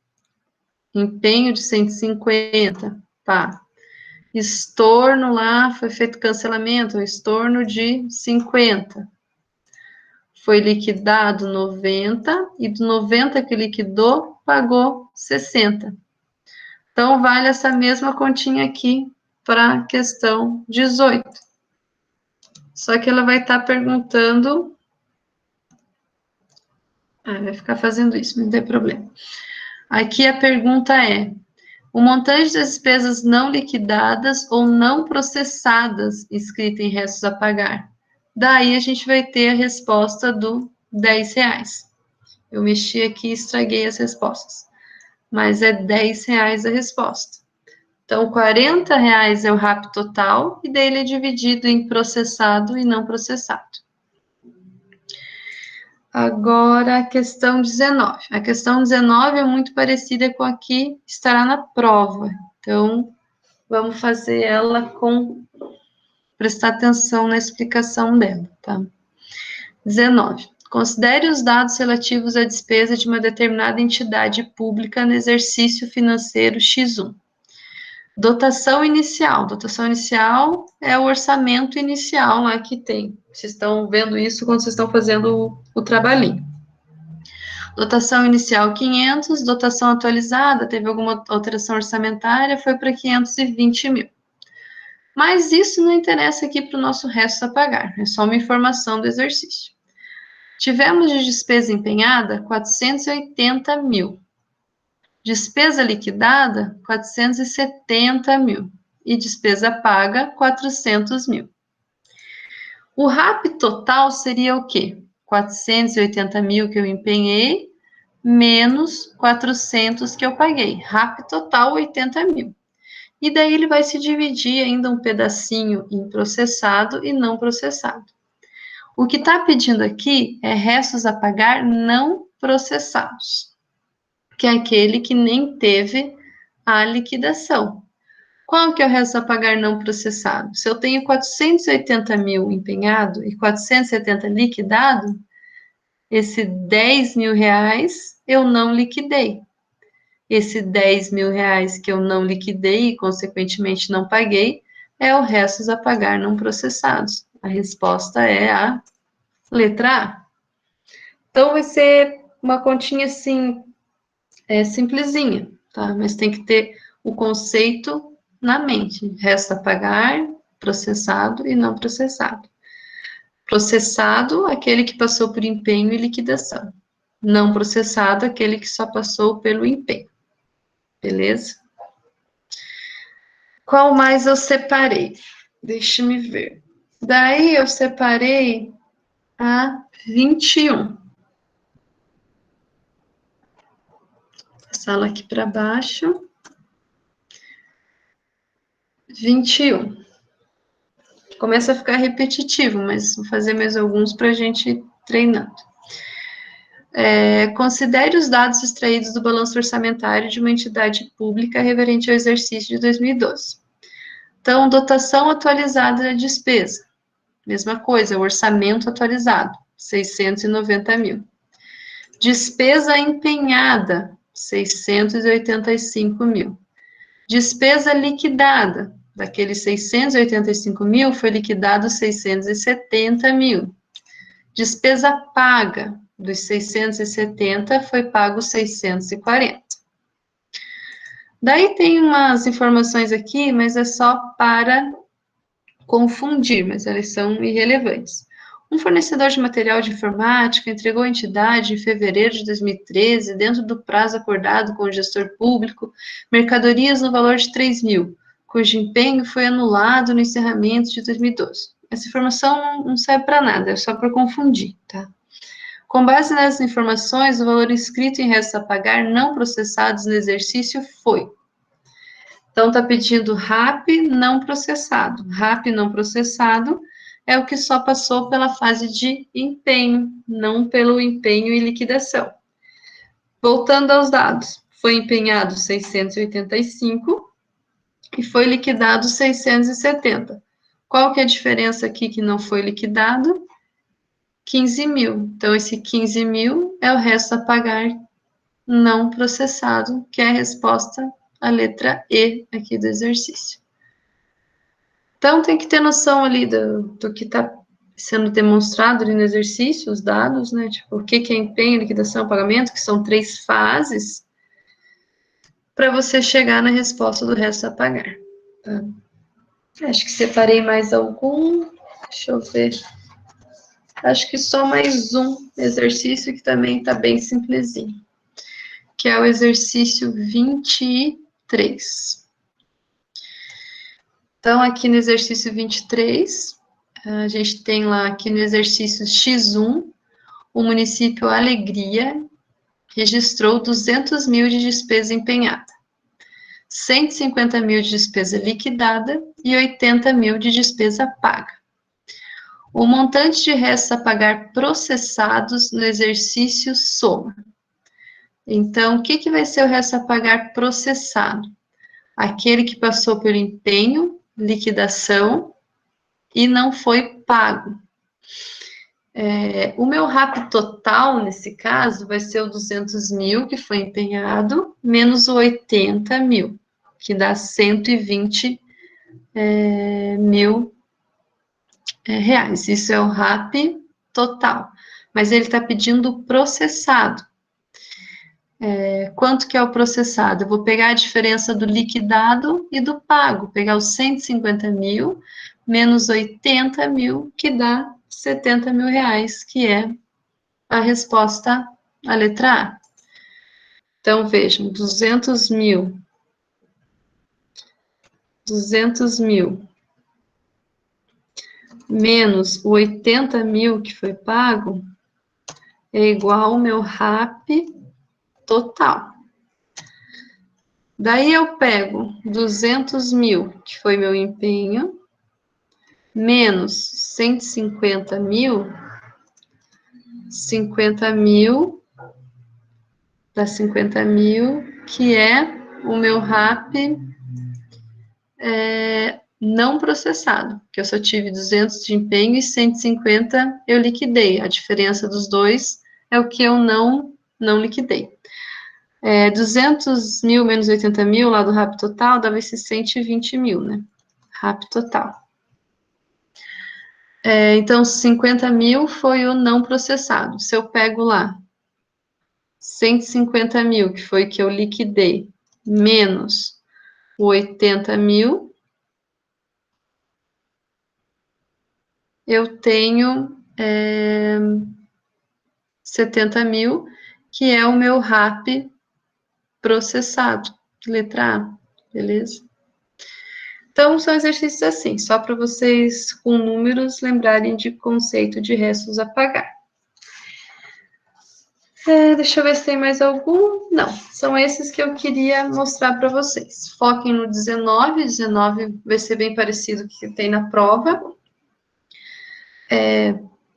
Empenho de 150, tá. Estorno lá, foi feito cancelamento, estorno de 50. Foi liquidado 90, e do 90 que liquidou, pagou 60. Então, vale essa mesma continha aqui para a questão 18. Só que ela vai estar perguntando... vai ficar fazendo isso, não tem problema. Aqui a pergunta é: o montante das despesas não liquidadas ou não processadas escrita em restos a pagar. Daí a gente vai ter a resposta do R$10. Eu mexi aqui e estraguei as respostas. Mas é R$10 a resposta. Então, R$40 é o RAP total e dele é dividido em processado e não processado. Agora, a questão 19. A questão 19 é muito parecida com a que estará na prova. Então, vamos fazer ela com... prestar atenção na explicação dela, tá? 19. Considere os dados relativos à despesa de uma determinada entidade pública no exercício financeiro X1. Dotação inicial. Dotação inicial é o orçamento inicial lá que tem. Vocês estão vendo isso quando vocês estão fazendo o trabalhinho. Dotação inicial 500, dotação atualizada, teve alguma alteração orçamentária, foi para 520 mil. Mas isso não interessa aqui para o nosso resto a pagar, é só uma informação do exercício. Tivemos de despesa empenhada 480 mil. Despesa liquidada, 470 mil. E despesa paga, 400 mil. O RAP total seria o quê? 480 mil que eu empenhei, menos 400 que eu paguei. RAP total, 80 mil. E daí ele vai se dividir ainda um pedacinho em processado e não processado. O que está pedindo aqui é restos a pagar não processados, que é aquele que nem teve a liquidação. Qual que é o resto a pagar não processado? Se eu tenho 480 mil empenhado e 470 liquidado, esse 10 mil reais eu não liquidei. Esse 10 mil reais que eu não liquidei e, consequentemente, não paguei, é o restos a pagar não processados. A resposta é a letra A. Então, vai ser uma continha, assim, simplesinha, tá? Mas tem que ter o conceito na mente. Resta pagar, processado e não processado. Processado, aquele que passou por empenho e liquidação. Não processado, aquele que só passou pelo empenho. Beleza? Qual mais eu separei? Deixa-me ver. Daí eu separei a 21. Passá-la aqui para baixo. 21. Começa a ficar repetitivo, mas vou fazer mais alguns para a gente ir treinando. Considere os dados extraídos do balanço orçamentário de uma entidade pública referente ao exercício de 2012. Então, dotação atualizada da despesa. Mesma coisa, orçamento atualizado, 690 mil. Despesa empenhada, 685 mil. Despesa liquidada, daqueles 685 mil, foi liquidado 670 mil. Despesa paga, dos 670, foi pago 640. Daí tem umas informações aqui, mas é só para confundir, mas elas são irrelevantes. Um fornecedor de material de informática entregou à entidade em fevereiro de 2013, dentro do prazo acordado com o gestor público, mercadorias no valor de 3 mil, cujo empenho foi anulado no encerramento de 2012. Essa informação não serve para nada, é só para confundir, tá? Com base nessas informações, o valor inscrito em restos a pagar não processados no exercício foi. Então, está pedindo RAP não processado. RAP não processado é o que só passou pela fase de empenho, não pelo empenho e liquidação. Voltando aos dados, foi empenhado 685 e foi liquidado 670. Qual que é a diferença aqui que não foi liquidado? 15 mil. Então, esse 15 mil é o resto a pagar não processado, que é a resposta à letra E aqui do exercício. Então, tem que ter noção ali do que está sendo demonstrado ali no exercício, os dados, né? Tipo, o que é empenho, liquidação, pagamento, que são 3 fases, para você chegar na resposta do resto a pagar. Tá? Acho que separei mais algum. Deixa eu ver. Acho que só mais um exercício que também está bem simplesinho, que é o exercício 23. Então, aqui no exercício 23, a gente tem lá aqui no exercício X1, o município Alegria registrou 200 mil de despesa empenhada, 150 mil de despesa liquidada e 80 mil de despesa paga. O montante de restos a pagar processados no exercício soma. Então, o que vai ser o resto a pagar processado? Aquele que passou pelo empenho, liquidação e não foi pago. O meu RAP total, nesse caso, vai ser o 200 mil que foi empenhado, menos o 80 mil, que dá 120 mil reais. Isso é o RAP total. Mas ele está pedindo processado. Quanto que é o processado? Eu vou pegar a diferença do liquidado e do pago, pegar os 150 mil menos 80 mil, que dá 70 mil reais, que é a resposta à letra A. Então, vejam, 200 mil menos o 80 mil que foi pago é igual ao meu RAP total. Daí eu pego 200 mil, que foi meu empenho, menos 150 mil, 50 mil, dá 50 mil, que é o meu RAP não processado, que eu só tive 200 de empenho e 150 eu liquidei. A diferença dos dois é o que eu não liquidei. 200 mil menos 80 mil, lá do RAP total, dava esses 120 mil, né? RAP total. Então, 50 mil foi o não processado. Se eu pego lá 150 mil, que foi que eu liquidei, menos o 80 mil, eu tenho 70 mil, que é o meu RAP processado, letra A, beleza? Então, são exercícios assim, só para vocês, com números, lembrarem de conceito de restos a pagar. Deixa eu ver se tem mais algum. Não, são esses que eu queria mostrar para vocês. Foquem no 19, 19 vai ser bem parecido com o que tem na prova.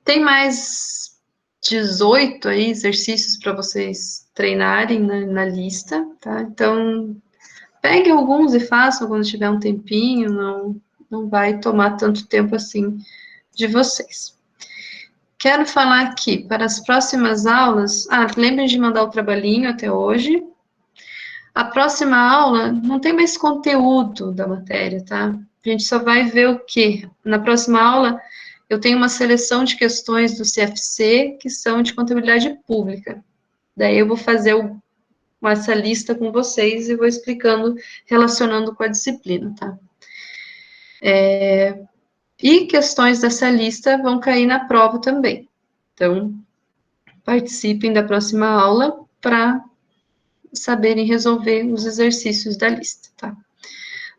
Tem mais 18 aí exercícios para vocês treinarem na lista, tá? Então, peguem alguns e façam quando tiver um tempinho, não vai tomar tanto tempo assim de vocês. Quero falar aqui, para as próximas aulas, lembrem de mandar o trabalhinho até hoje. A próxima aula não tem mais conteúdo da matéria, tá? A gente só vai ver o quê? Na próxima aula, eu tenho uma seleção de questões do CFC que são de contabilidade pública. Daí eu vou fazer essa lista com vocês e vou explicando, relacionando com a disciplina, tá? E questões dessa lista vão cair na prova também. Então, participem da próxima aula para saberem resolver os exercícios da lista, tá?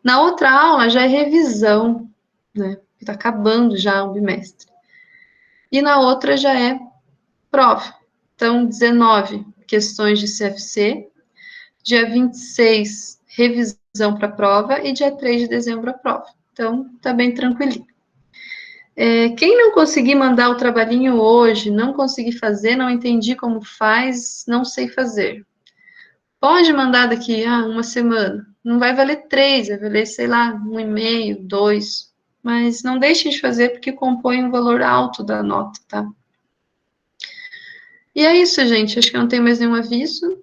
Na outra aula já é revisão, né? Está acabando já o bimestre. E na outra já é prova. Então, 19 questões de CFC, dia 26, revisão para a prova, e dia 3 de dezembro a prova. Então, tá bem tranquilinho. Quem não conseguir mandar o trabalhinho hoje, não conseguir fazer, não entendi como faz, não sei fazer. Pode mandar daqui a uma semana. Não vai valer 3, vai valer, sei lá, 1,5, 2. Mas não deixem de fazer, porque compõe um valor alto da nota, tá? E é isso, gente. Acho que não tem mais nenhum aviso.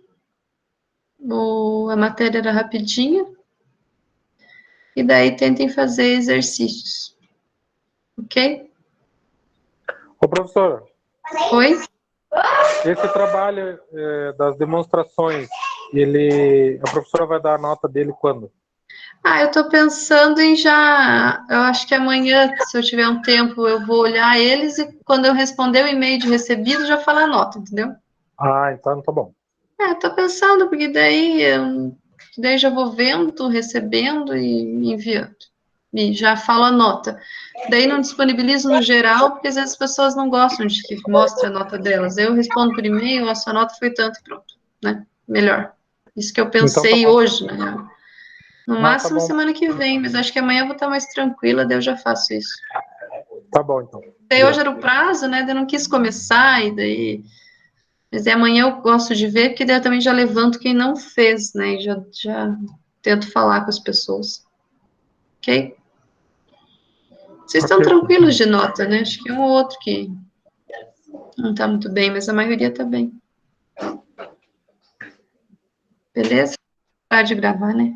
A matéria era rapidinha. E daí tentem fazer exercícios. Ok? Ô, professora. Oi? Esse trabalho das demonstrações, a professora vai dar a nota dele quando? Eu tô pensando em eu acho que amanhã, se eu tiver um tempo, eu vou olhar eles e quando eu responder o e-mail de recebido, já falar a nota, entendeu? Então tá bom. Tô pensando, porque daí já vou vendo, recebendo e enviando. E já falo a nota. Daí não disponibilizo no geral, porque às vezes as pessoas não gostam de que mostre a nota delas. Eu respondo por e-mail, a sua nota foi tanto e pronto, né? Melhor. Isso que eu pensei Então, tá hoje, né? No máximo tá semana que vem, mas acho que amanhã eu vou estar mais tranquila, daí eu já faço isso. Tá bom, então. Daí hoje era o prazo, né? Daí eu não quis começar, e daí. Mas amanhã eu gosto de ver, porque daí eu também já levanto quem não fez, né? E já tento falar com as pessoas. Ok? Vocês estão tranquilos de nota, né? Acho que um ou outro que não está muito bem, mas a maioria está bem. Beleza? Parar de gravar, né?